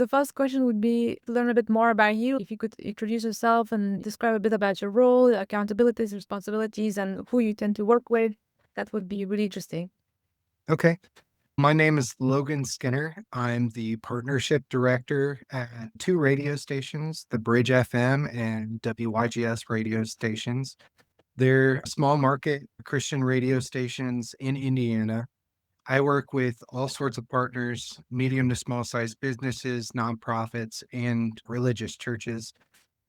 The first question would be to learn a bit more about you. If you could introduce yourself and describe a bit about your role, accountabilities, responsibilities, and who you tend to work with, that would be really interesting. Okay. My name is Logan Skinner. I'm the partnership director at two radio stations, the Bridge FM and WYGS radio stations. They're small market Christian radio stations in Indiana. I work with all sorts of partners, medium to small size businesses, nonprofits, and religious churches.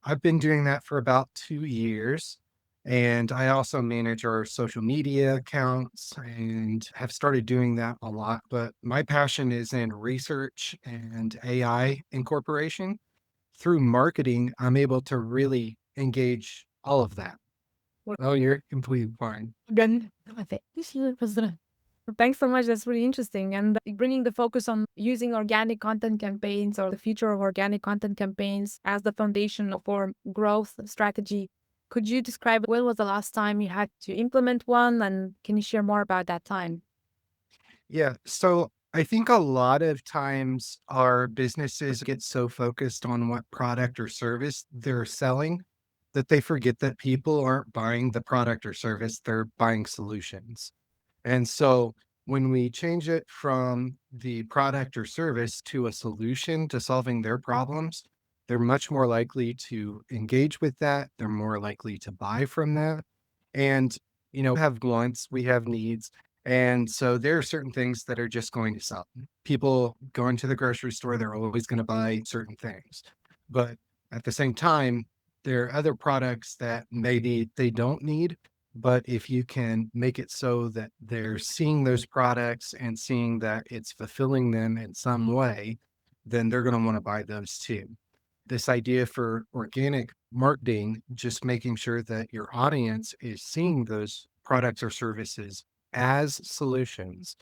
I've been doing that for about 2 years. And I also manage our social media accounts and have started doing that a lot. But my passion is in research and AI incorporation. Through marketing, I'm able to really engage all of that. Oh, you're completely fine. Good. Thanks so much. That's really interesting. And bringing the focus on using organic content campaigns or the future of organic content campaigns as the foundation for growth strategy. Could you describe when was the last time you had to implement one? And can you share more about that time? Yeah. So I think a lot of times our businesses get so focused on what product or service they're selling that they forget that people aren't buying the product or service, they're buying solutions. And so when we change it from the product or service to a solution to solving their problems, they're much more likely to engage with that. They're more likely to buy from that. And, have wants, we have needs. And so there are certain things that are just going to sell. People going to the grocery store, they're always going to buy certain things. But at the same time, there are other products that maybe they don't need, but if you can make it so that they're seeing those products and seeing that it's fulfilling them in some way, then they're going to want to buy those too. This idea for organic marketing, just making sure that your audience is seeing those products or services as solutions,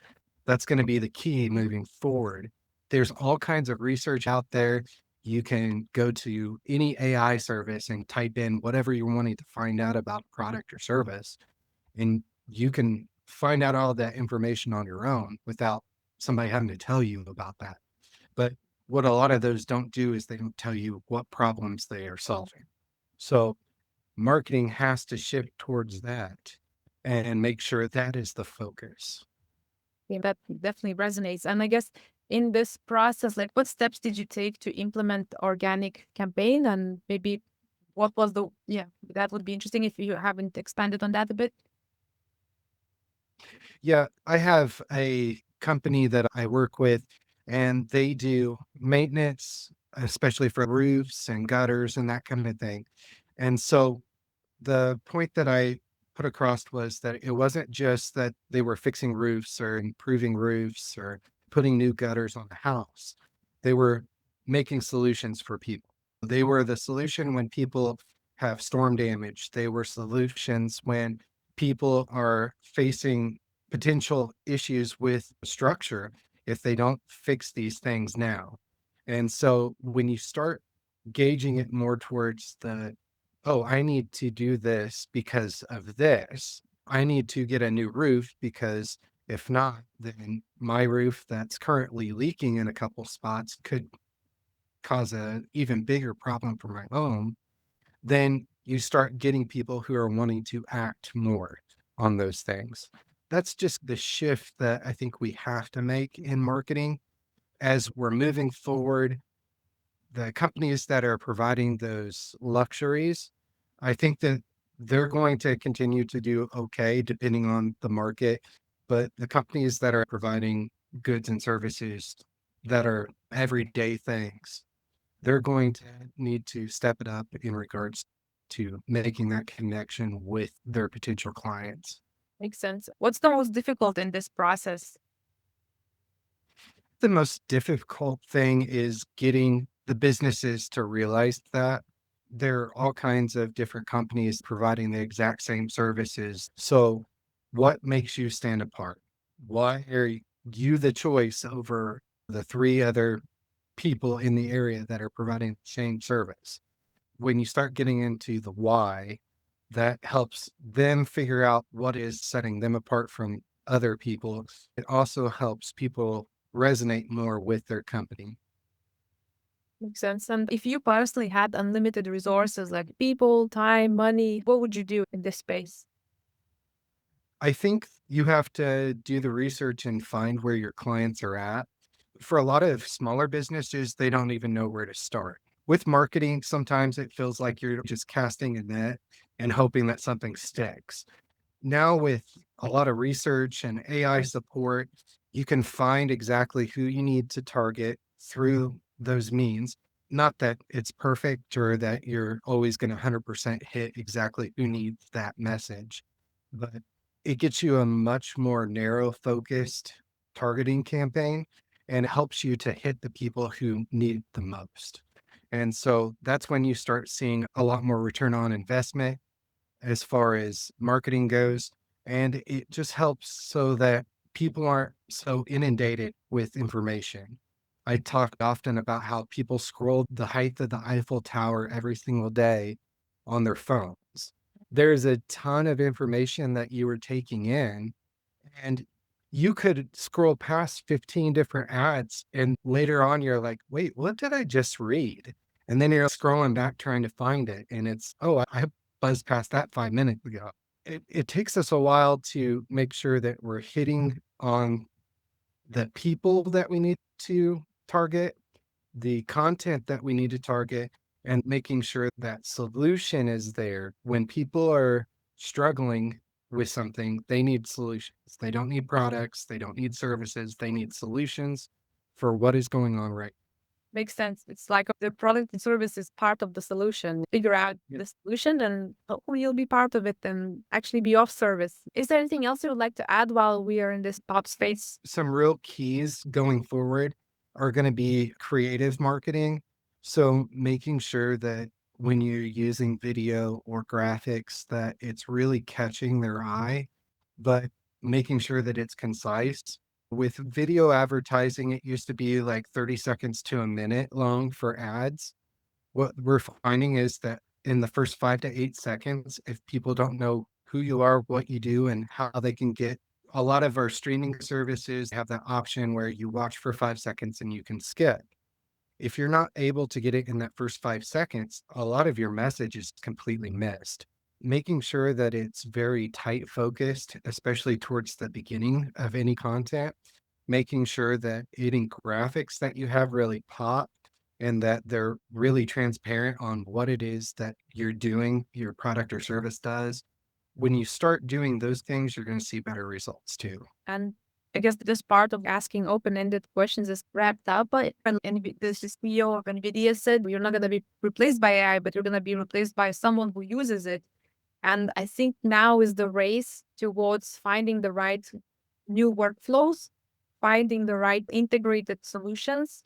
that's going to be the key moving forward. There's all kinds of research out there. You can go to any AI service and type in whatever you're wanting to find out about a product or service, and you can find out all that information on your own without somebody having to tell you about that. But what a lot of those don't do is they don't tell you what problems they are solving. So marketing has to shift towards that and make sure that is the focus. Yeah, that definitely resonates. And I guess in this process, like what steps did you take to implement organic campaign? And maybe what was yeah, that would be interesting if you haven't expanded on that a bit. Yeah, I have a company that I work with, and they do maintenance, especially for roofs and gutters and that kind of thing. And so the point that I put across was that it wasn't just that they were fixing roofs or improving roofs or putting new gutters on the house. They were making solutions for people. They were the solution when people have storm damage. They were solutions when people are facing potential issues with structure if they don't fix these things now. And so when you start gauging it more towards the, oh, I need to do this because of this. I need to get a new roof because if not, then my roof that's currently leaking in a couple spots could cause a even bigger problem for my home. Then you start getting people who are wanting to act more on those things. That's just the shift that I think we have to make in marketing as we're moving forward. The companies that are providing those luxuries, I think that they're going to continue to do okay depending on the market. But the companies that are providing goods and services that are everyday things, they're going to need to step it up in regards to making that connection with their potential clients. Makes sense. What's the most difficult in this process? The most difficult thing is getting the businesses to realize that there are all kinds of different companies providing the exact same services. So, what makes you stand apart? Why are you the choice over the three other people in the area that are providing the same service? When you start getting into the why, that helps them figure out what is setting them apart from other people. It also helps people resonate more with their company. Makes sense. And if you personally had unlimited resources like people, time, money, what would you do in this space? I think you have to do the research and find where your clients are at. For a lot of smaller businesses, they don't even know where to start. With marketing, sometimes it feels like you're just casting a net and hoping that something sticks. Now, with a lot of research and AI support, you can find exactly who you need to target through those means. Not that it's perfect or that you're always going to 100% hit exactly who needs that message, but it gets you a much more narrow focused targeting campaign and helps you to hit the people who need the most. And so that's when you start seeing a lot more return on investment as far as marketing goes. And it just helps so that people aren't so inundated with information. I talk often about how people scroll the height of the Eiffel Tower every single day on their phones. There's a ton of information that you are taking in, and you could scroll past 15 different ads. And later on, you're like, wait, what did I just read? And then you're scrolling back trying to find it. And it's, oh, I buzzed past that 5 minutes ago. It takes us a while to make sure that we're hitting on the people that we need to target, the content that we need to target, and making sure that solution is there. When people are struggling with something, they need solutions. They don't need products, they don't need services, they need solutions for what is going on right. Makes sense. It's like the product and service is part of the solution. Figure out Yeah. the solution and hopefully you'll be part of it and actually be of service. Is there anything else you would like to add while we are in this pop space? Some real keys going forward are going to be creative marketing. So making sure that when you're using video or graphics that it's really catching their eye, but making sure that it's concise. With video advertising, it used to be like 30 seconds to a minute long for ads. What we're finding is that in the first 5 to 8 seconds, if people don't know who you are, what you do, and how they can get a lot of our streaming services have that option where you watch for 5 seconds and you can skip. If you're not able to get it in that first 5 seconds, a lot of your message is completely missed. Making sure that it's very tight focused, especially towards the beginning of any content, making sure that any graphics that you have really pop and that they're really transparent on what it is that you're doing, your product or service does. When you start doing those things, you're going to see better results too. And I guess this part of asking open-ended questions is wrapped up by this CEO of NVIDIA said you're not going to be replaced by AI, but you're going to be replaced by someone who uses it. And I think now is the race towards finding the right new workflows, finding the right integrated solutions.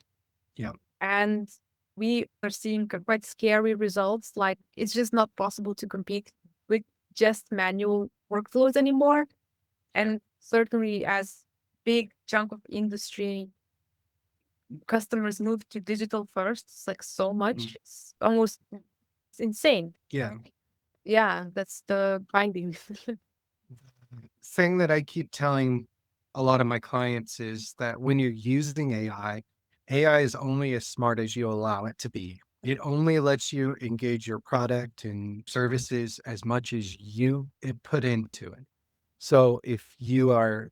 Yeah. And we are seeing quite scary results. Like it's just not possible to compete with just manual workflows anymore. And certainly as big chunk of industry, customers move to digital first. It's like so Mm. much. It's almost it's insane. Yeah. Yeah, that's the finding. Thing that I keep telling a lot of my clients is that when you're using AI is only as smart as you allow it to be. It only lets you engage your product and services as much as you put into it. So if you are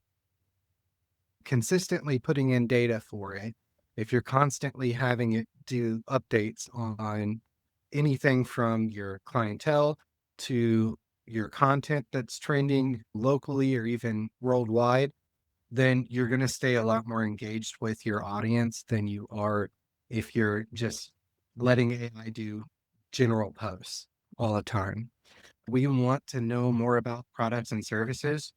consistently putting in data for it, if you're constantly having it do updates on anything from your clientele to your content that's trending locally or even worldwide, then you're going to stay a lot more engaged with your audience than you are if you're just letting AI do general posts all the time. We want to know more about products and services.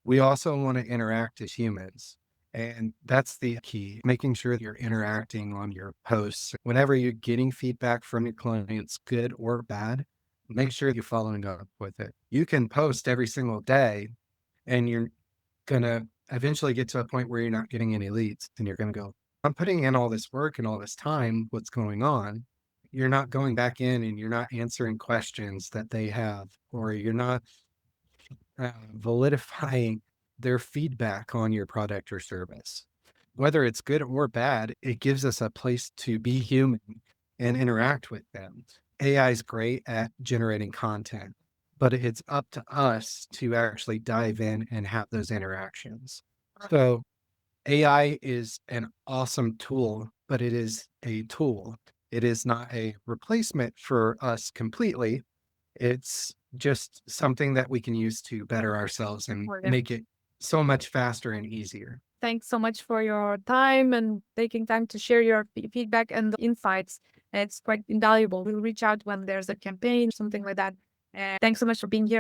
We also want to interact as humans. And that's the key, making sure that you're interacting on your posts. Whenever you're getting feedback from your clients, good or bad, make sure you're following up with it. You can post every single day and you're going to eventually get to a point where you're not getting any leads. And you're going to go, I'm putting in all this work and all this time. What's going on? You're not going back in and you're not answering questions that they have, or you're not validifying their feedback on your product or service. whether it's good or bad, it gives us a place to be human and interact with them. AI is great at generating content, but it's up to us to actually dive in and have those interactions. So AI is an awesome tool, but it is a tool. It is not a replacement for us completely. It's just something that we can use to better ourselves and Or make it so much faster and easier. thanks so much for your time and taking time to share your feedback and insights. It's quite invaluable. We'll reach out when there's a campaign, something like that. And thanks so much for being here.